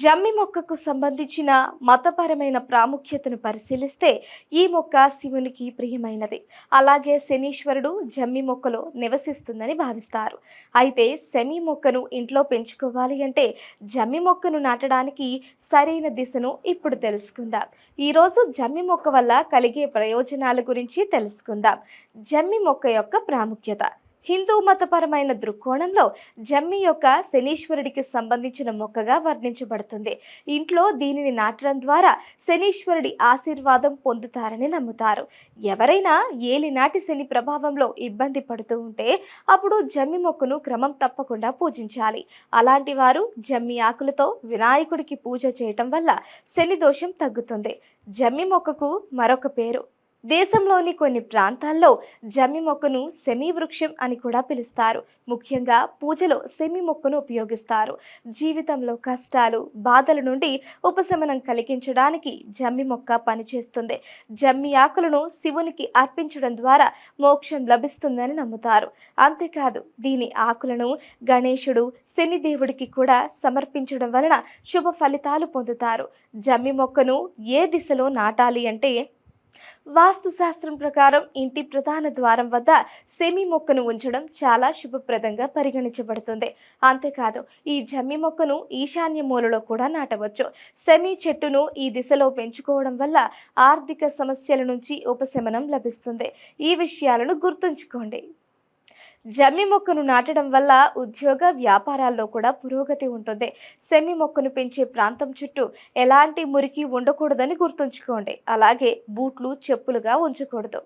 జమ్మి మొక్కకు సంబంధించిన మతపరమైన ప్రాముఖ్యతను పరిశీలిస్తే ఈ మొక్క శివునికి ప్రియమైనది. అలాగే శనీశ్వరుడు జమ్మి మొక్కలో నివసిస్తుందని భావిస్తారు. అయితే సెమి మొక్కను ఇంట్లో పెంచుకోవాలి అంటే జమ్మి మొక్కను నాటడానికి సరైన దిశను ఇప్పుడు తెలుసుకుందాం. ఈరోజు జమ్మి మొక్క వల్ల కలిగే ప్రయోజనాల గురించి తెలుసుకుందాం. జమ్మి మొక్క యొక్క ప్రాముఖ్యత. హిందూ మతపరమైన దృక్కోణంలో జమ్మి యొక్క శనీశ్వరుడికి సంబంధించిన మొక్కగా వర్ణించబడుతుంది. ఇంట్లో దీనిని నాటడం ద్వారా శనీశ్వరుడి ఆశీర్వాదం పొందుతారని నమ్ముతారు. ఎవరైనా ఏలినాటి శని ప్రభావంలో ఇబ్బంది పడుతూ ఉంటే అప్పుడు జమ్మి మొక్కను క్రమం తప్పకుండా పూజించాలి. అలాంటి వారు జమ్మి ఆకులతో వినాయకుడికి పూజ చేయటం వల్ల శని దోషం తగ్గుతుంది. జమ్మి మొక్కకు మరొక పేరు. దేశంలోని కొన్ని ప్రాంతాల్లో జమ్మి మొక్కను సెమీ వృక్షం అని కూడా పిలుస్తారు. ముఖ్యంగా పూజలో సెమి మొక్కను ఉపయోగిస్తారు. జీవితంలో కష్టాలు, బాధల నుండి ఉపశమనం కలిగించడానికి జమ్మి మొక్క పనిచేస్తుంది. జమ్మి ఆకులను శివునికి అర్పించడం ద్వారా మోక్షం లభిస్తుందని నమ్ముతారు. అంతేకాదు దీని ఆకులను గణేశుడు, శనిదేవుడికి కూడా సమర్పించడం వలన శుభ ఫలితాలు పొందుతారు. జమ్మి మొక్కను ఏ దిశలో నాటాలి అంటే వాస్తుశాస్త్రం ప్రకారం ఇంటి ప్రధాన ద్వారం వద్ద సెమి మొక్కను ఉంచడం చాలా శుభప్రదంగా పరిగణించబడుతుంది. అంతేకాదు ఈ జమ్మి మొక్కను ఈశాన్య మూలలో కూడా నాటవచ్చు. సెమి చెట్టును ఈ దిశలో పెంచుకోవడం వల్ల ఆర్థిక సమస్యల నుంచి ఉపశమనం లభిస్తుంది. ఈ విషయాలను గుర్తుంచుకోండి. జమ్మి మొక్కను నాటడం వల్ల ఉద్యోగ వ్యాపారాల్లో కూడా పురోగతి ఉంటుంది. సెమి మొక్కను పెంచే ప్రాంతం చుట్టూ ఎలాంటి మురికి ఉండకూడదని గుర్తుంచుకోండి. అలాగే బూట్లు చెప్పులుగా ఉంచకూడదు.